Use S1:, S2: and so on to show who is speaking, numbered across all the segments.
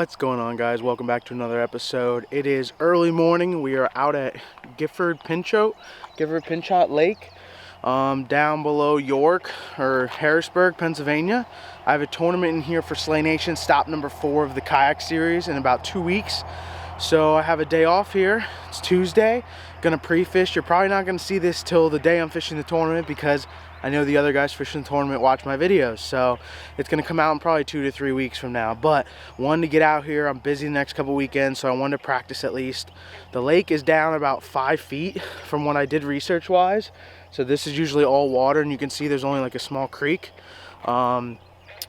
S1: What's going on, guys? Welcome back to another episode. It is early morning. We are out at Giffort Pinchot Lake, down below York or Harrisburg, Pennsylvania. I have a tournament in here for Slay Nation, stop number 4 of the Kayak series in about 2 weeks. So I have a day off here. It's Tuesday. Gonna pre-fish. You're probably not gonna see this till the day I'm fishing the tournament because I know the other guys fishing the tournament watch my videos, so it's gonna come out in probably 2 to 3 weeks from now. But wanted to get out here. I'm busy the next couple weekends, so I wanted to practice at least. The lake is down about 5 feet from what I did research-wise, so this is usually all water, and you can see there's only like a small creek.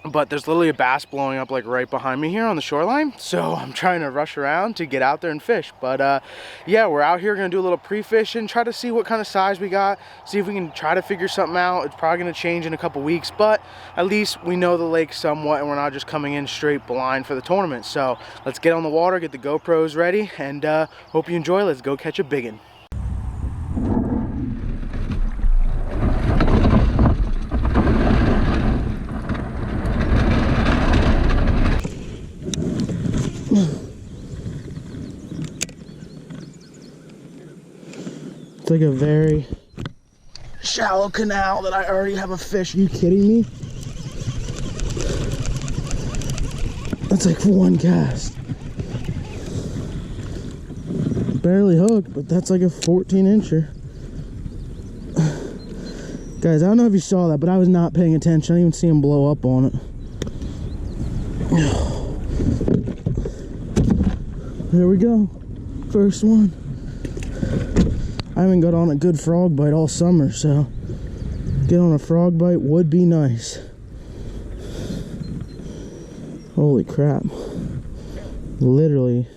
S1: But there's literally a bass blowing up like right behind me here on the shoreline, so I'm trying to rush around to get out there and fish. But yeah, we're out here gonna do a little pre-fishing, try to see what kind of size we got, see if we can try to figure something out. It's probably gonna change in a couple weeks, but at least we know the lake somewhat and we're not just coming in straight blind for the tournament. So let's get on the water, get the GoPros ready, and hope you enjoy. Let's go catch a biggin. It's like a very shallow canal that I already have a fish. Are you kidding me? That's like one cast. Barely hooked, but that's like a 14-incher. Guys, I don't know if you saw that, but I was not paying attention. I didn't even see him blow up on it. There we go. First one. I haven't got on a good frog bite all summer, so get on a frog bite would be nice. Holy crap. Literally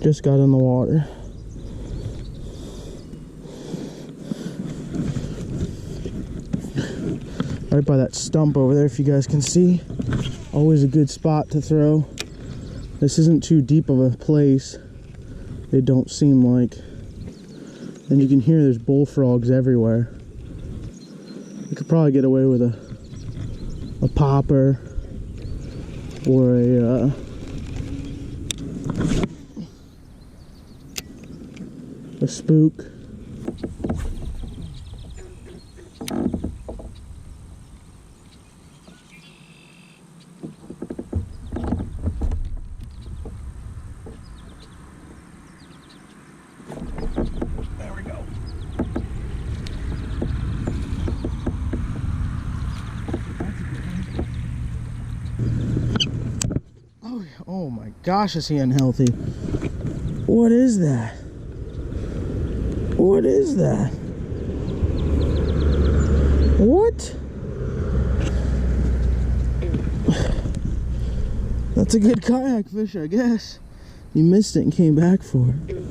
S1: just got in the water. Right by that stump over there, if you guys can see. Always a good spot to throw. This isn't too deep of a place, it don't seem like. And you can hear there's bullfrogs everywhere. You could probably get away with a popper or a spook. Oh my gosh, is he unhealthy? What is that? What is that? What? That's a good kayak fish, I guess. He missed it and came back for it.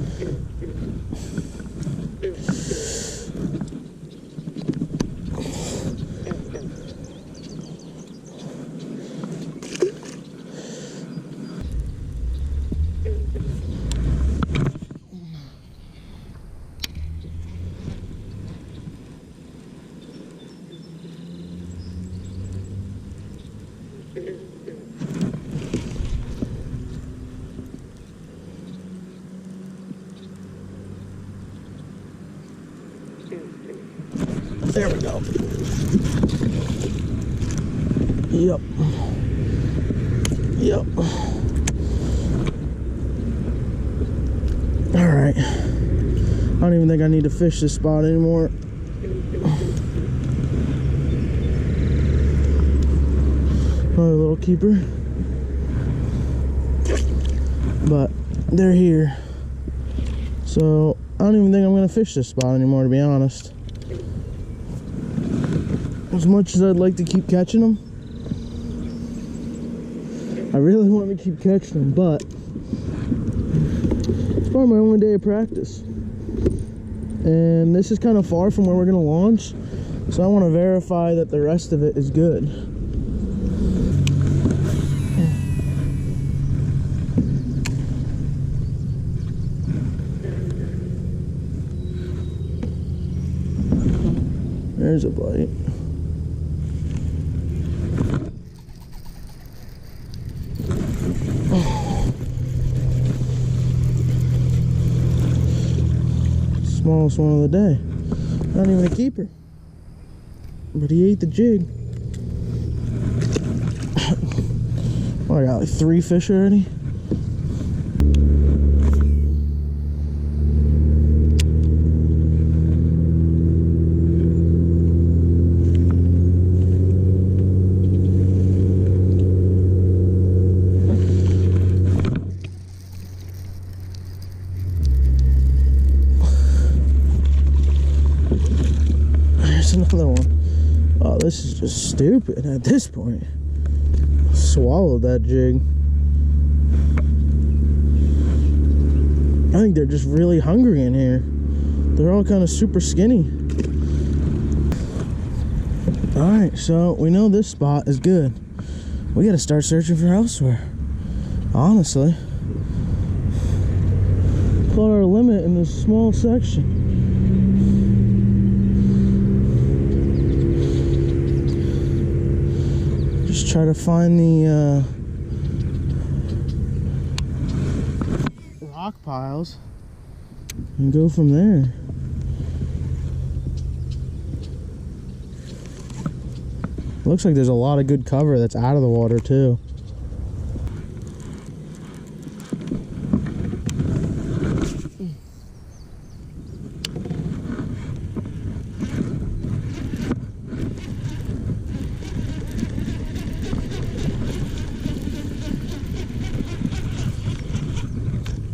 S1: There we go. Yep. Yep. All right. I don't even think I need to fish this spot anymore. Another little keeper. But they're here. So I don't even think I'm gonna fish this spot anymore, to be honest. As much as I'd like to keep catching them, I really want to keep catching them, but it's probably my only day of practice. And this is kind of far from where we're going to launch, so I want to verify that the rest of it is good. There's a bite. Oh. smallest one of the day. Not even a keeper. But he ate the jig. Well, I got like 3 fish already. Another one. Oh, this is just stupid at this point. Swallowed that jig. I think they're just really hungry in here. They're all kind of super skinny. Alright, so we know this spot is good. We gotta start searching for elsewhere. Honestly. Put our limit in this small section. Try to find the rock piles and go from there. Looks like there's a lot of good cover that's out of the water too.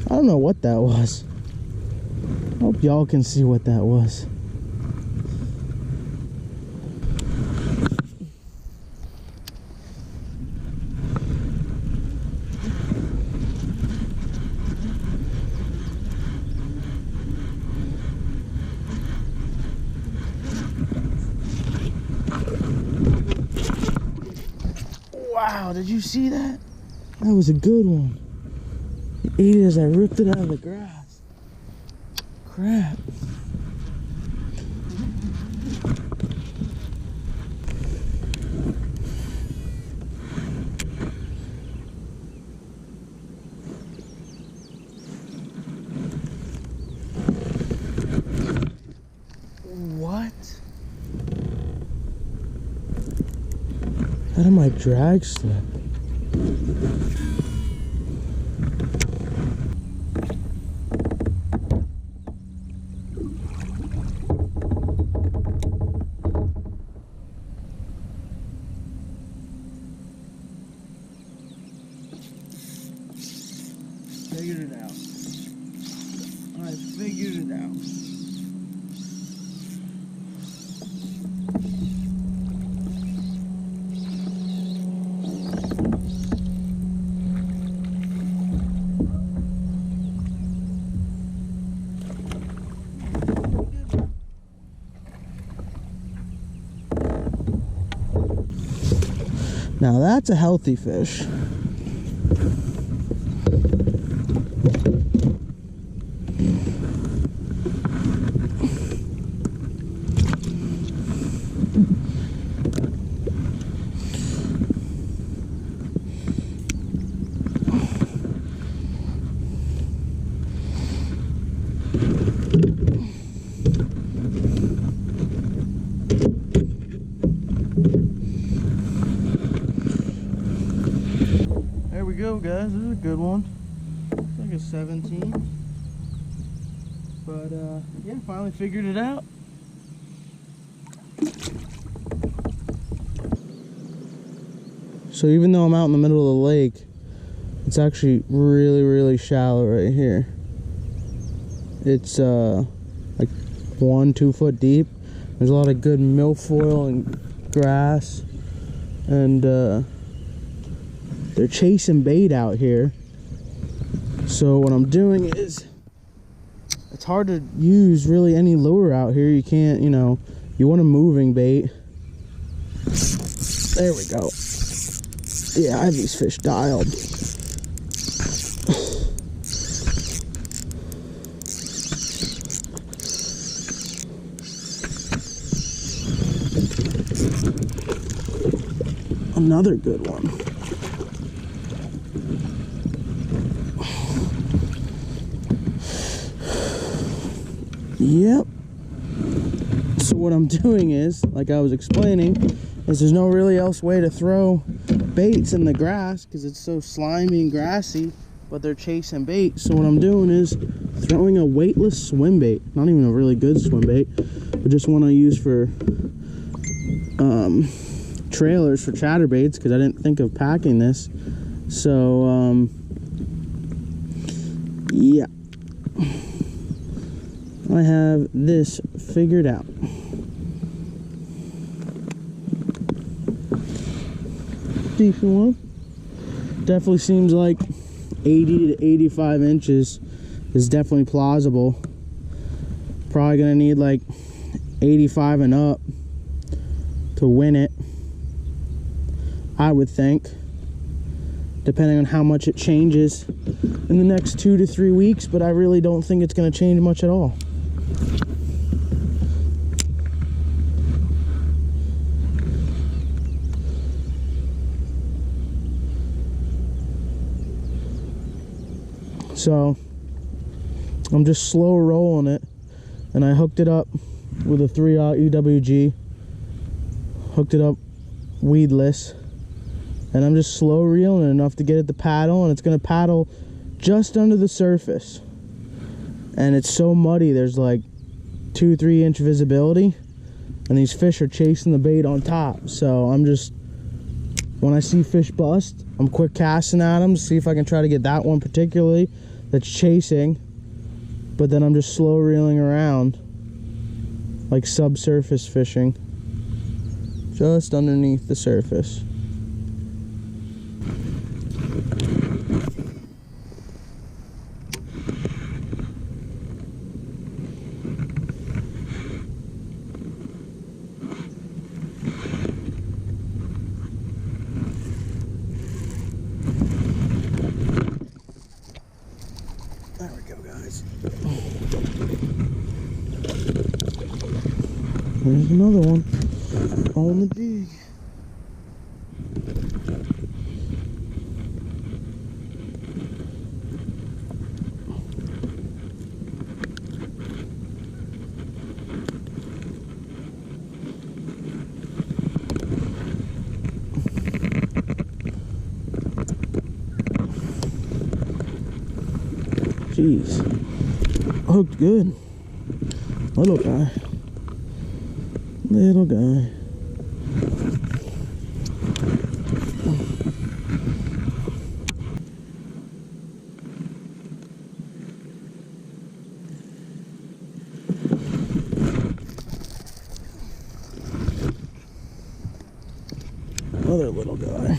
S1: I don't know what that was. I hope y'all can see what that was. Wow, did you see that? That was a good one. Ate it as I ripped it out of the grass. Crap. What? Out of my drag slip. Figured it out. I figured it out. Now that's a healthy fish. There we go, guys. This is a good one. It's like a 17. But yeah, finally figured it out. So even though I'm out in the middle of the lake, it's actually really shallow right here. It's like 1-2 foot deep. There's a lot of good milfoil and grass, and they're chasing bait out here. So what I'm doing is, it's hard to use really any lure out here. You can't, you know, you want a moving bait. There we go. Yeah, I have these fish dialed. Another good one. Yep. So what I'm doing is, like I was explaining, is there's no really else way to throw baits in the grass because it's so slimy and grassy, but they're chasing bait. So what I'm doing is throwing a weightless swim bait. Not even a really good swim bait, but just one I use for trailers for chatterbaits because I didn't think of packing this. So yeah, I have this figured out. Decent one. Definitely seems like 80 to 85 inches is definitely plausible. Probably gonna need like 85 and up to win it, I would think, depending on how much it changes in the next 2 to 3 weeks, but I really don't think it's gonna change much at all. So I'm just slow rolling it, and I hooked it up with a 3/0 EWG, hooked it up weedless, and I'm just slow reeling it enough to get it to paddle, and it's gonna paddle just under the surface. And it's so muddy, there's like 2-3 inch visibility, and these fish are chasing the bait on top. So I'm just, when I see fish bust, I'm quick casting at them to see if I can try to get that one particularly that's chasing, but then I'm just slow reeling around like subsurface fishing, just underneath the surface. There we go, guys. There's another one on the jig. Jeez, hooked good. Little guy. Little guy. Another little guy.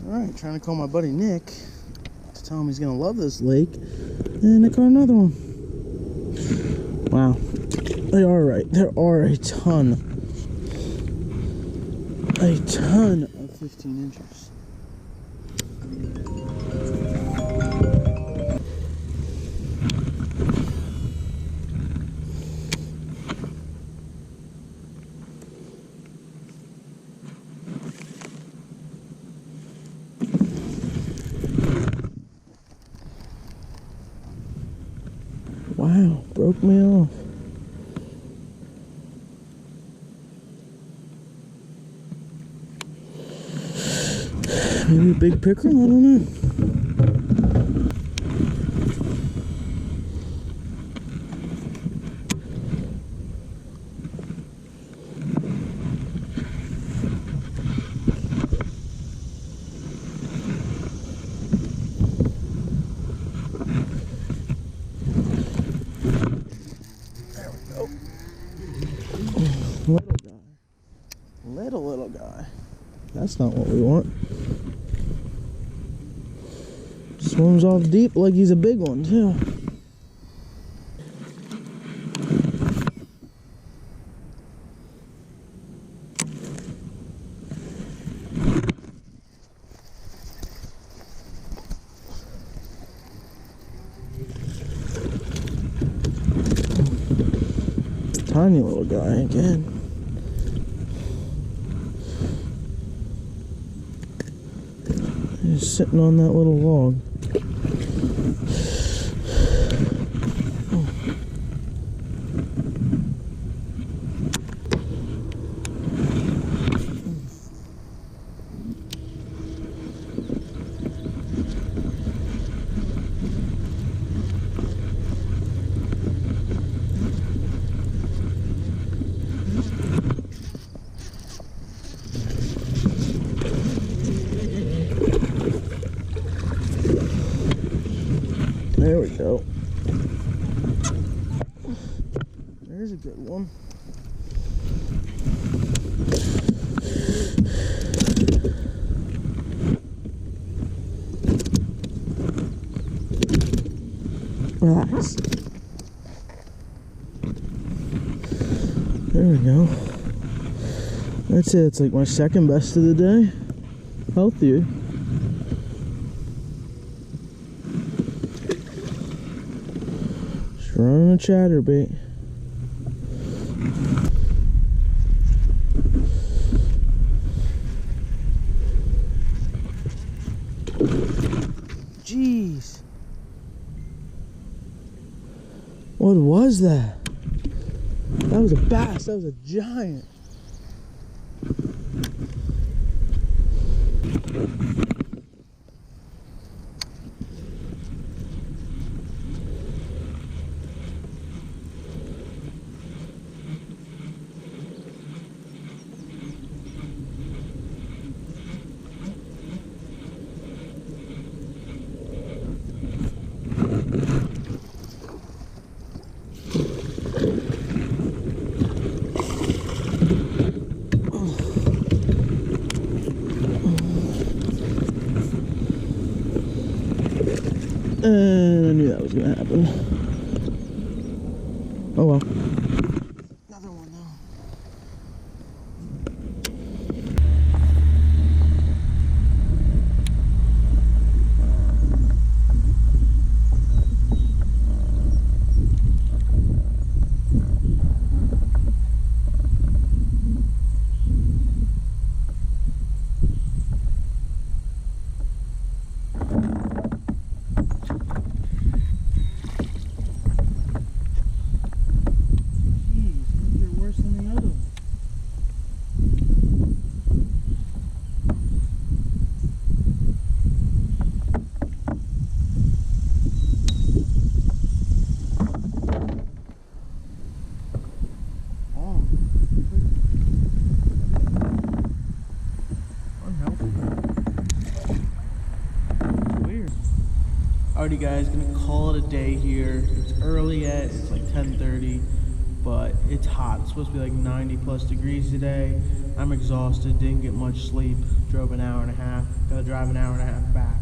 S1: Alright, trying to call my buddy Nick to tell him he's gonna love this lake, and I caught another one. Wow, they are right. There are a ton of 15 inches. Wow, broke me off. Maybe a big pickerel? I don't know. That's not what we want. Swims off deep like he's a big one too. Tiny little guy again. He's sitting on that little log. There we go. There's a good one. Relax. There we go. That's it. It's like my second best of the day. Healthier. Running a chatterbait. Jeez. What was that? That was a bass. That was a giant. And I knew that was gonna happen. Oh well. Another one though. Alrighty guys, gonna call it a day here. It's early yet, it's like 10:30, but it's hot. It's supposed to be like 90 plus degrees today. I'm exhausted, didn't get much sleep, drove an hour and a half, gotta drive an hour and a half back.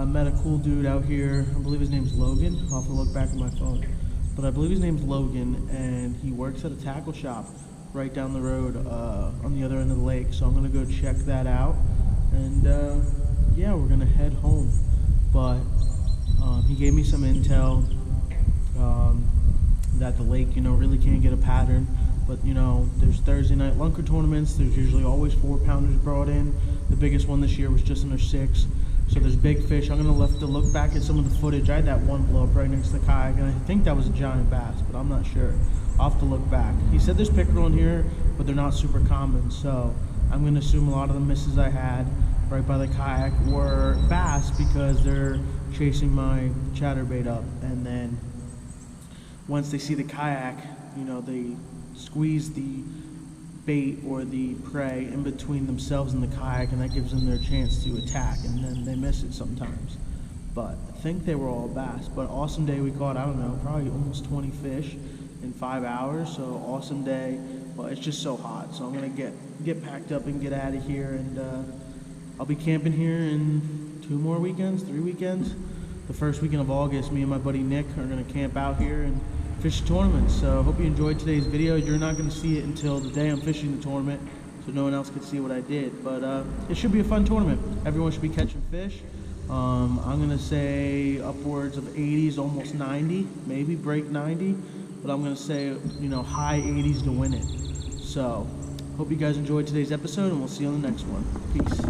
S1: Met a cool dude out here, I believe his name's Logan. I'll have to look back at my phone. But I believe his name's Logan, and he works at a tackle shop right down the road on the other end of the lake. So I'm gonna go check that out, and yeah, we're gonna head home. But he gave me some intel that the lake, really can't get a pattern. But, there's Thursday night lunker tournaments. There's usually always 4-pounders brought in. The biggest one this year was just under 6. So there's big fish. I'm going to have to look back at some of the footage. I had that one blow up right next to the kayak, and I think that was a giant bass, but I'm not sure. I'll have to look back. He said there's pickerel in here, but they're not super common. So I'm going to assume a lot of the misses I had right by the kayak were bass because they're chasing my chatterbait up, and then once they see the kayak, they squeeze the bait or the prey in between themselves and the kayak, and that gives them their chance to attack, and then they miss it sometimes. But I think they were all bass. But awesome day. We caught, I don't know, probably almost 20 fish, in 5 hours, so awesome day. But it's just so hot, so I'm gonna get packed up and get out of here, and I'll be camping here in 3 weekends. The first weekend of August, me and my buddy Nick are gonna camp out here and fish the tournament. So hope you enjoyed today's video. You're not gonna see it until the day I'm fishing the tournament, so no one else can see what I did. But it should be a fun tournament. Everyone should be catching fish. I'm gonna say upwards of 80s, almost 90, maybe break 90. But I'm gonna say, high 80s to win it. So hope you guys enjoyed today's episode, and we'll see you on the next one. Peace.